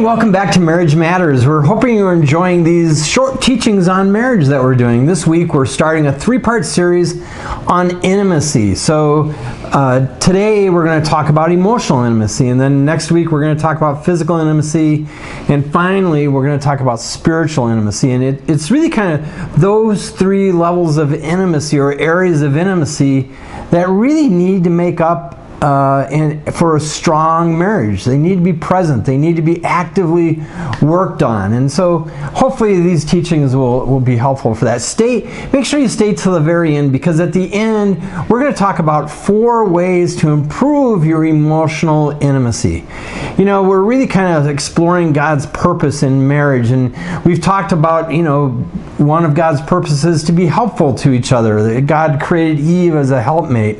welcome back to Marriage Matters. We're hoping you're enjoying these short teachings on marriage that we're doing. This week we're starting a 3-part series on intimacy. So today we're going to talk about emotional intimacy, and then next week we're going to talk about physical intimacy, and finally we're going to talk about spiritual intimacy. And it's really kind of those 3 levels of intimacy or areas of intimacy that really need to make up for a strong marriage. They need to be present. They need to be actively worked on. And so hopefully these teachings will be helpful for that. Make sure you stay till the very end, because at the end we're going to talk about 4 ways to improve your emotional intimacy. You know, we're really kind of exploring God's purpose in marriage, and we've talked about, one of God's purposes to be helpful to each other. God created Eve as a helpmate.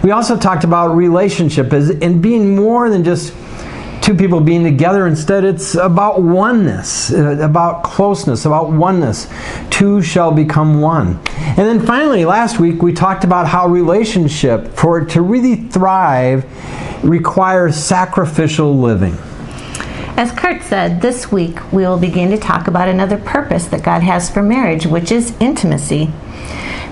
We also talked about relationship and being more than just 2 people being together. Instead, it's about oneness, about closeness, about oneness. 2 shall become 1. And then finally, last week, we talked about how relationship, for it to really thrive, requires sacrificial living. As Kurt said, this week we will begin to talk about another purpose that God has for marriage, which is intimacy.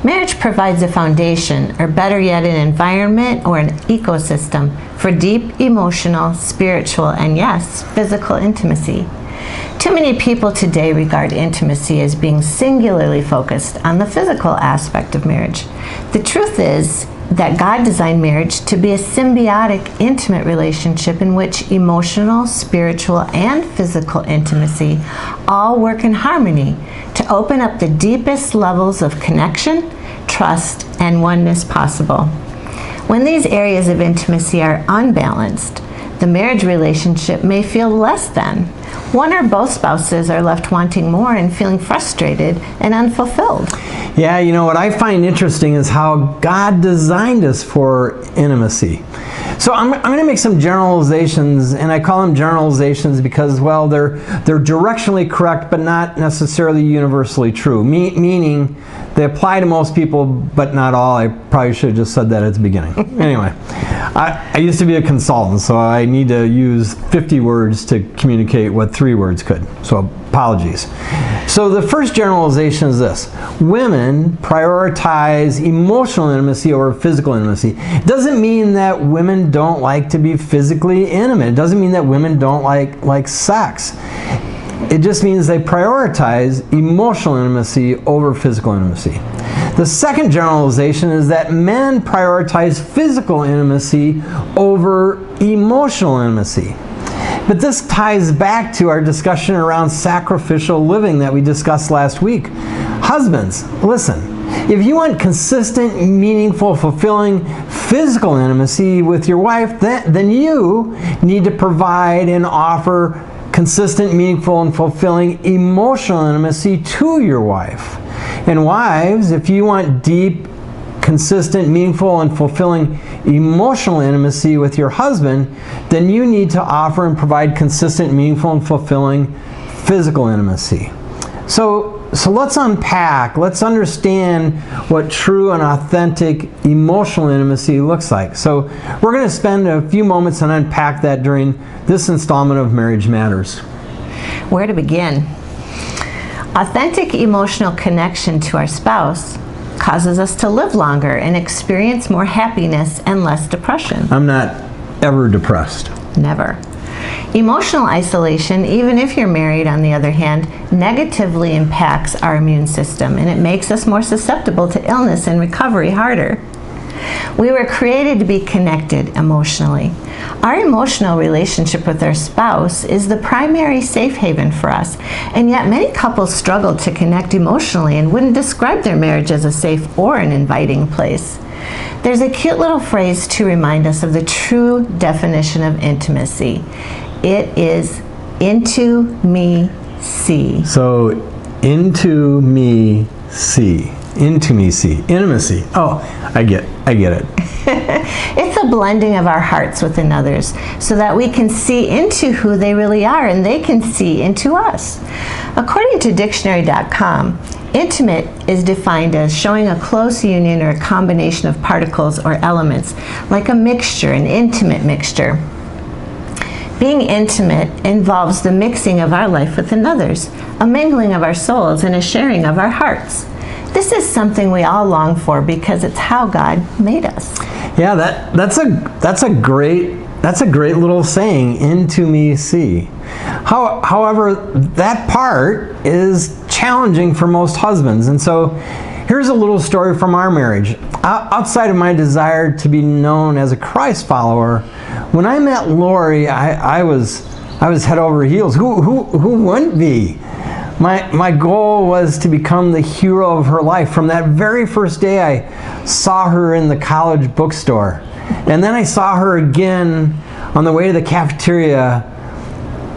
Marriage provides a foundation, or better yet, an environment or an ecosystem for deep emotional, spiritual, and yes, physical intimacy. Too many people today regard intimacy as being singularly focused on the physical aspect of marriage. The truth is that God designed marriage to be a symbiotic, intimate relationship in which emotional, spiritual, and physical intimacy all work in harmony to open up the deepest levels of connection, trust, and oneness possible. When these areas of intimacy are unbalanced, the marriage relationship may feel less than. One or both spouses are left wanting more and feeling frustrated and unfulfilled. Yeah, what I find interesting is how God designed us for intimacy. So I'm going to make some generalizations, and I call them generalizations because, well, they're directionally correct, but not necessarily universally true. Meaning, they apply to most people, but not all. I probably should have just said that at the beginning. Anyway, I used to be a consultant, so I need to use 50 words to communicate what 3 words could. So apologies. So the first generalization is this: women prioritize emotional intimacy over physical intimacy. It doesn't mean that women don't like to be physically intimate. It doesn't mean that women don't like sex. It just means they prioritize emotional intimacy over physical intimacy. The second generalization is that men prioritize physical intimacy over emotional intimacy. But this ties back to our discussion around sacrificial living that we discussed last week. Husbands, listen, if you want consistent, meaningful, fulfilling physical intimacy with your wife, then you need to provide and offer consistent, meaningful, and fulfilling emotional intimacy to your wife. And wives, if you want deep, consistent, meaningful, and fulfilling emotional intimacy with your husband, then you need to offer and provide consistent, meaningful, and fulfilling physical intimacy. So let's unpack, let's understand what true and authentic emotional intimacy looks like. So we're going to spend a few moments and unpack that during this installment of Marriage Matters. Where to begin? Authentic emotional connection to our spouse causes us to live longer and experience more happiness and less depression. I'm not ever depressed. Never. Emotional isolation, even if you're married, on the other hand, negatively impacts our immune system, and it makes us more susceptible to illness and recovery harder. We were created to be connected emotionally. Our emotional relationship with our spouse is the primary safe haven for us, and yet many couples struggle to connect emotionally and wouldn't describe their marriage as a safe or an inviting place. There's a cute little phrase to remind us of the true definition of intimacy. It is into me see. So, into me see. Intimacy. Intimacy. Oh, I get it. It's a blending of our hearts with another's so that we can see into who they really are and they can see into us. According to dictionary.com, intimate is defined as showing a close union or a combination of particles or elements, like a mixture, an intimate mixture. Being intimate involves the mixing of our life with another's, a mingling of our souls, and a sharing of our hearts. This is something we all long for because it's how God made us. Yeah, that's a great little saying, into me see. However, that part is challenging for most husbands. And so here's a little story from our marriage. Outside of my desire to be known as a Christ follower, when I met Lori, I was head over heels. Who wouldn't be? My goal was to become the hero of her life. From that very first day I saw her in the college bookstore. And then I saw her again on the way to the cafeteria,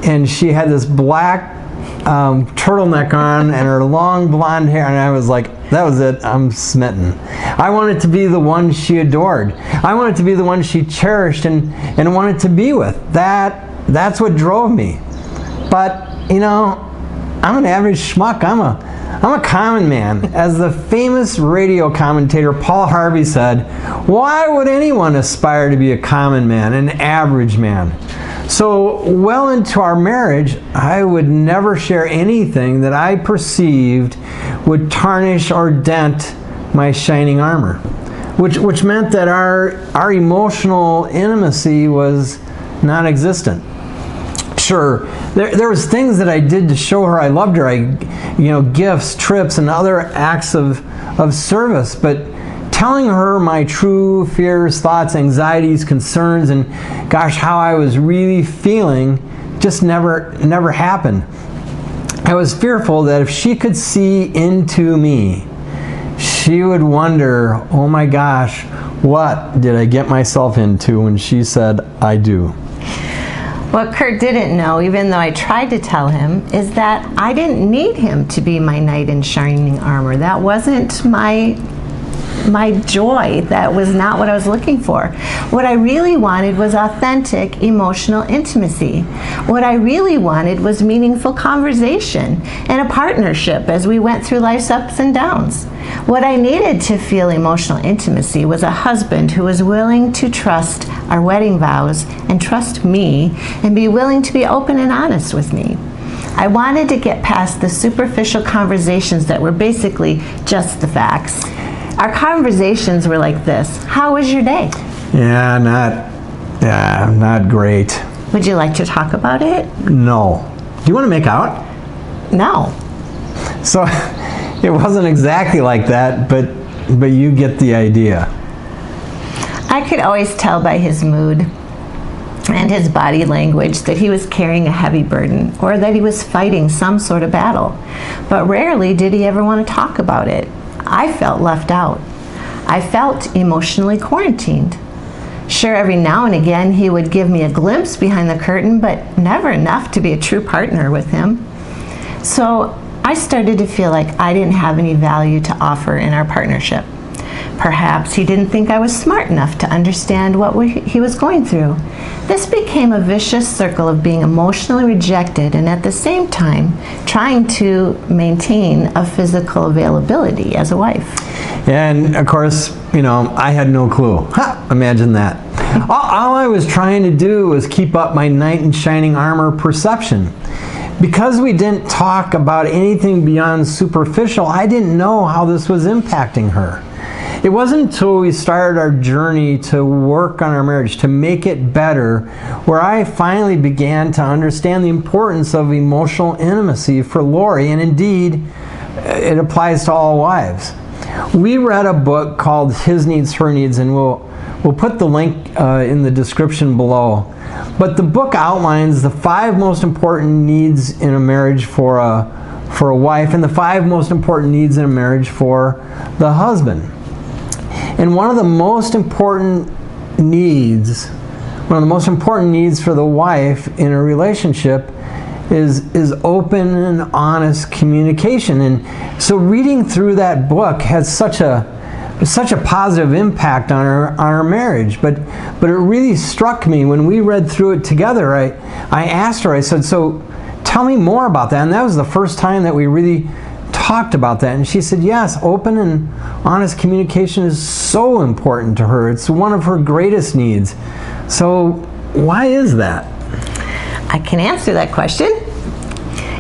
and she had this black turtleneck on and her long blonde hair, and I was like, that was it, I'm smitten. I wanted to be the one she adored. I wanted to be the one she cherished and wanted to be with. That's what drove me. But, I'm an average schmuck. I'm a common man. As the famous radio commentator Paul Harvey said, why would anyone aspire to be a common man, an average man? So well into our marriage, I would never share anything that I perceived would tarnish or dent my shining armor, which meant that our emotional intimacy was non-existent. Sure, there was things that I did to show her I loved her, gifts, trips, and other acts of service, but telling her my true fears, thoughts, anxieties, concerns, and how I was really feeling just never happened. I was fearful that if she could see into me, she would wonder, oh my gosh, what did I get myself into when she said, I do? What Kurt didn't know, even though I tried to tell him, is that I didn't need him to be my knight in shining armor. That wasn't my joy. That was not what I was looking for. What I really wanted was authentic emotional intimacy. What I really wanted was meaningful conversation and a partnership as we went through life's ups and downs. What I needed to feel emotional intimacy was a husband who was willing to trust our wedding vows and trust me and be willing to be open and honest with me. I wanted to get past the superficial conversations that were basically just the facts. Our conversations were like this: how was your day? Yeah, not great. Would you like to talk about it? No. Do you want to make out? No. So it wasn't exactly like that, but you get the idea. I could always tell by his mood and his body language that he was carrying a heavy burden or that he was fighting some sort of battle. But rarely did he ever want to talk about it. I felt left out. I felt emotionally quarantined. Sure, every now and again he would give me a glimpse behind the curtain, but never enough to be a true partner with him. So I started to feel like I didn't have any value to offer in our partnership. Perhaps he didn't think I was smart enough to understand what he was going through. This became a vicious circle of being emotionally rejected and at the same time trying to maintain a physical availability as a wife. And of course, I had no clue. Imagine that. All I was trying to do was keep up my knight in shining armor perception. Because we didn't talk about anything beyond superficial, I didn't know how this was impacting her. It wasn't until we started our journey to work on our marriage, to make it better, where I finally began to understand the importance of emotional intimacy for Lori, and indeed, it applies to all wives. We read a book called His Needs, Her Needs, and we'll put the link in the description below. But the book outlines the 5 most important needs in a marriage for a wife, and the 5 most important needs in a marriage for the husband. And one of the most important needs for the wife in a relationship is open and honest communication. And so reading through that book has such a positive impact on our marriage. But it really struck me when we read through it together. I asked her, I said, so tell me more about that. And that was the first time that we really talked about that. And she said, yes, open and honest communication is so important to her. It's one of her greatest needs. So why is that? I can answer that question.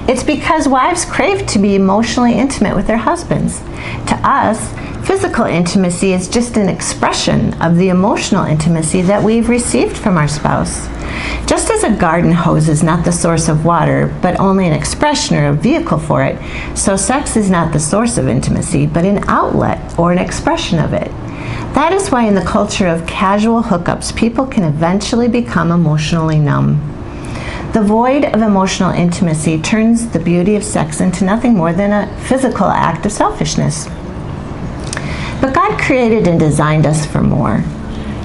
It's because wives crave to be emotionally intimate with their husbands. To us, physical intimacy is just an expression of the emotional intimacy that we've received from our spouse. Just as a garden hose is not the source of water, but only an expression or a vehicle for it, so sex is not the source of intimacy, but an outlet or an expression of it. That is why in the culture of casual hookups, people can eventually become emotionally numb. The void of emotional intimacy turns the beauty of sex into nothing more than a physical act of selfishness. But God created and designed us for more.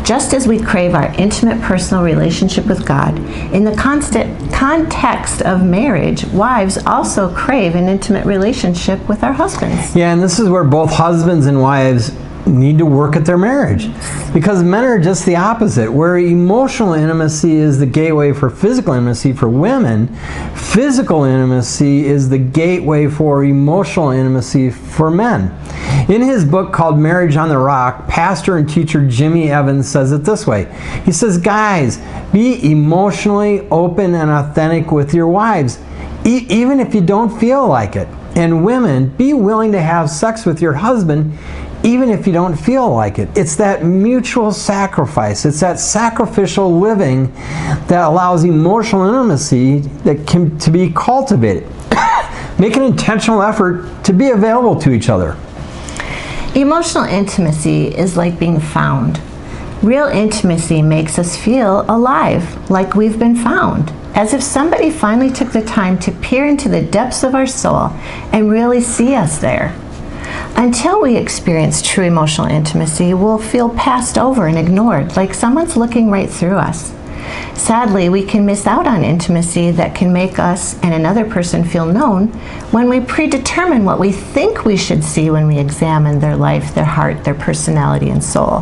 Just as we crave our intimate personal relationship with God, in the constant context of marriage, wives also crave an intimate relationship with our husbands. Yeah, and this is where both husbands and wives need to work at their marriage, because men are just the opposite. Where emotional intimacy is the gateway for physical intimacy for women, physical intimacy is the gateway for emotional intimacy for men. In his book called Marriage on the Rock, pastor and teacher Jimmy Evans says it this way. He says, guys, be emotionally open and authentic with your wives, even if you don't feel like it. And women, be willing to have sex with your husband even if you don't feel like it. It's that mutual sacrifice. It's that sacrificial living that allows emotional intimacy to be cultivated. Make an intentional effort to be available to each other. Emotional intimacy is like being found. Real intimacy makes us feel alive, like we've been found, as if somebody finally took the time to peer into the depths of our soul and really see us there. Until we experience true emotional intimacy, we'll feel passed over and ignored, like someone's looking right through us. Sadly, we can miss out on intimacy that can make us and another person feel known when we predetermine what we think we should see when we examine their life, their heart, their personality, and soul.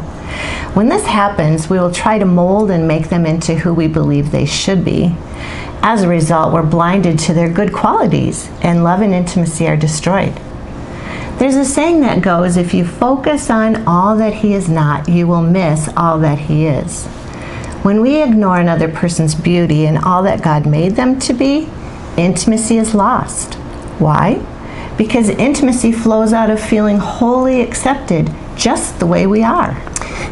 When this happens, we will try to mold and make them into who we believe they should be. As a result, we're blinded to their good qualities, and love and intimacy are destroyed. There's a saying that goes, if you focus on all that he is not, you will miss all that he is. When we ignore another person's beauty and all that God made them to be, intimacy is lost. Why? Because intimacy flows out of feeling wholly accepted just the way we are.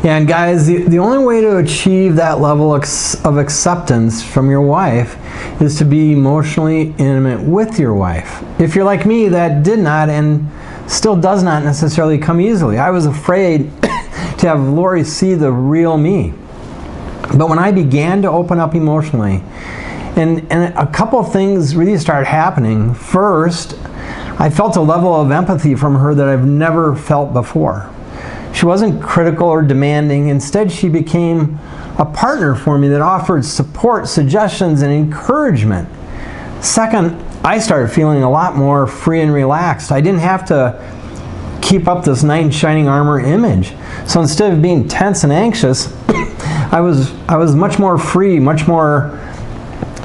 Yeah, and guys, the only way to achieve that level of acceptance from your wife is to be emotionally intimate with your wife. If you're like me, that did not and still does not necessarily come easily. I was afraid to have Lori see the real me. But when I began to open up emotionally, and a couple of things really started happening. First, I felt a level of empathy from her that I've never felt before. She wasn't critical or demanding. Instead, she became a partner for me that offered support, suggestions, and encouragement. Second, I started feeling a lot more free and relaxed. I didn't have to keep up this knight in shining armor image. So instead of being tense and anxious, I was much more free, much more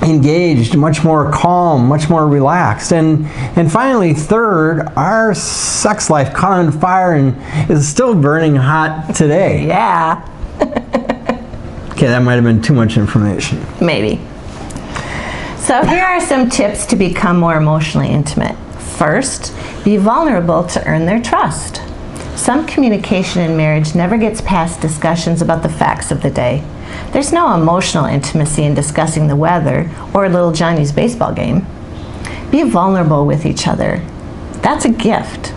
engaged, much more calm, much more relaxed. And finally, third, our sex life caught on fire and is still burning hot today. Yeah. Okay, that might have been too much information. Maybe. So here are some tips to become more emotionally intimate. First, be vulnerable to earn their trust. Some communication in marriage never gets past discussions about the facts of the day. There's no emotional intimacy in discussing the weather or little Johnny's baseball game. Be vulnerable with each other. That's a gift.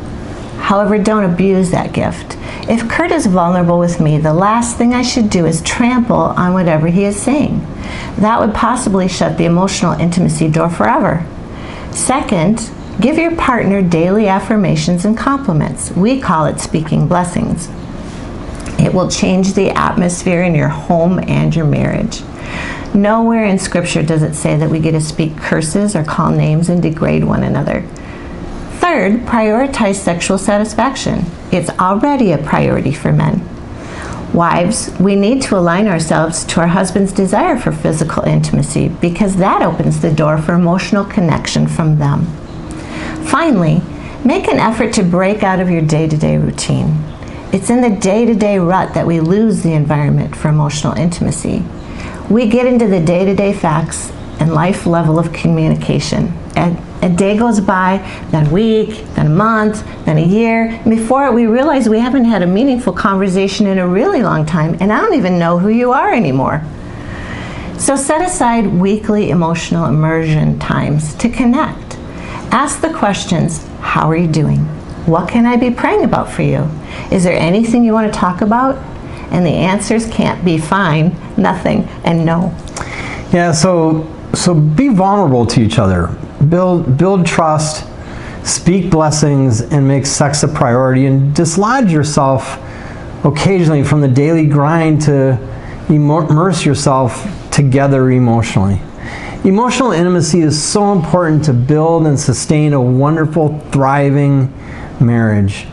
However, don't abuse that gift. If Kurt is vulnerable with me, the last thing I should do is trample on whatever he is saying. That would possibly shut the emotional intimacy door forever. Second, give your partner daily affirmations and compliments. We call it speaking blessings. It will change the atmosphere in your home and your marriage. Nowhere in Scripture does it say that we get to speak curses or call names and degrade one another. Third, prioritize sexual satisfaction. It's already a priority for men. Wives, we need to align ourselves to our husband's desire for physical intimacy because that opens the door for emotional connection from them. Finally, make an effort to break out of your day-to-day routine. It's in the day-to-day rut that we lose the environment for emotional intimacy. We get into the day-to-day facts and life level of communication. A day goes by, then a week, then a month, then a year, and before we realize we haven't had a meaningful conversation in a really long time, and I don't even know who you are anymore. So set aside weekly emotional immersion times to connect. Ask the questions, how are you doing? What can I be praying about for you? Is there anything you want to talk about? And the answers can't be fine, nothing, and no. Yeah, so be vulnerable to each other. Build trust, speak blessings, and make sex a priority, and dislodge yourself occasionally from the daily grind to immerse yourself together emotionally. Emotional intimacy is so important to build and sustain a wonderful, thriving marriage.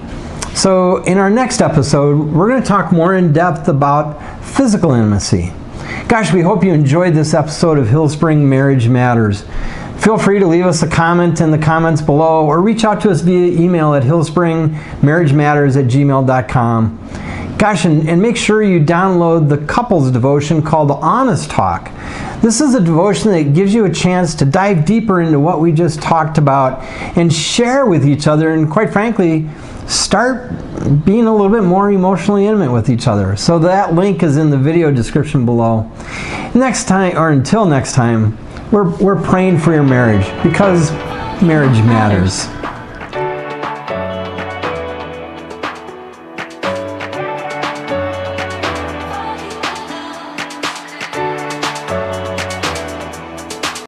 So in our next episode, we're going to talk more in depth about physical intimacy. Gosh, we hope you enjoyed this episode of Hillspring Marriage Matters. Feel free to leave us a comment in the comments below or reach out to us via email at hillspringmarriagematters@gmail.com. Gosh, and make sure you download the couples devotion called Honest Talk. This is a devotion that gives you a chance to dive deeper into what we just talked about and share with each other, and quite frankly, start being a little bit more emotionally intimate with each other. So that link is in the video description below. Next time, or until next time, we're praying for your marriage, because marriage matters.